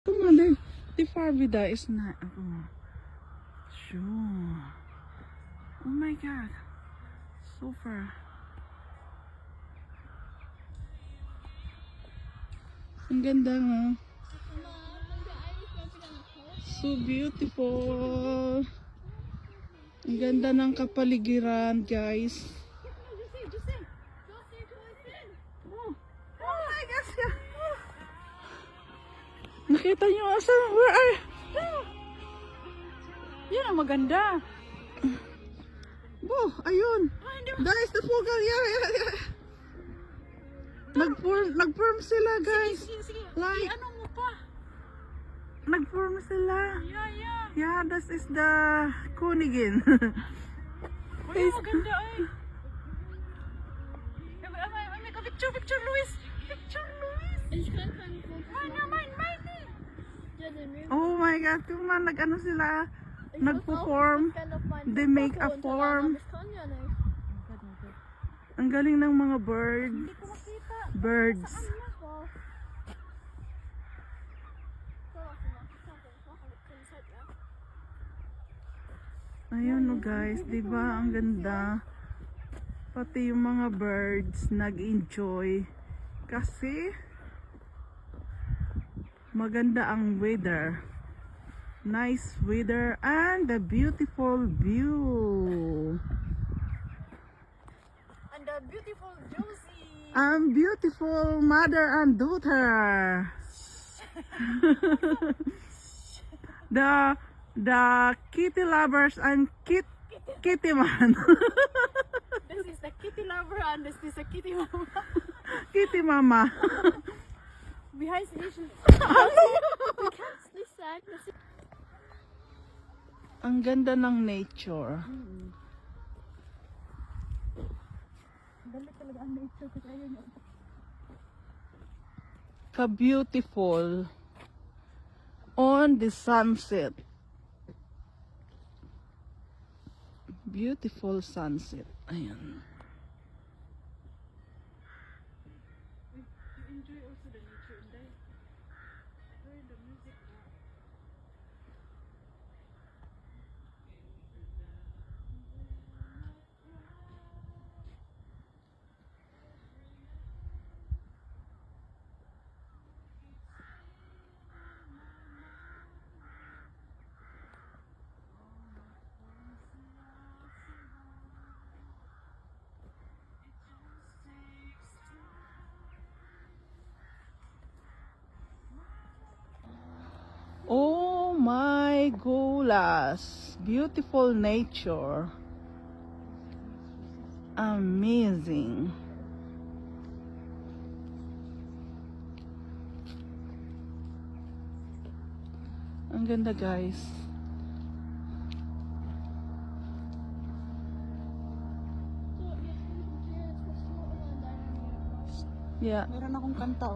Come on, the Farvida is not. Oh, sure. Oh my God, so far. Ang ganda nga. So beautiful. Ang ganda ng kapaligiran, guys. Oh my gosh. Nakita niyo asa? Where are? Yan ang maganda. Oh, ayun. Guys, the Fugal. Yeah. Nag-form sila, guys. Like, ano mo pa? nag-form sila. Yeah. Yeah, this is the Konigin. Uy, maganda ay. Make a picture, Luis. Picture, Luis. Mine. Oh my God, tuman, nag-ano sila. Nag-perform. They make a form. Ang galing ng mga Hindi ko makita. birds. Ayun no guys, 'di ba? Ang ganda. Pati yung mga birds nag-enjoy kasi maganda ang weather. Nice weather and a beautiful view. And a beautiful Josie. Beautiful mother and daughter. The kitty lovers and kitty man. This is the kitty lover and this is the kitty mama. Kitty mama. Behind station. We can't listen. Ang ganda ng nature. Dali talaga ang nature kasi ayun yun. Ka-beautiful on the sunset. Beautiful sunset. Ayan. You enjoy also the nature and then enjoy the music. Oh my goodness. Beautiful nature. Amazing. Ang ganda guys. Yeah. Meron akong kanta.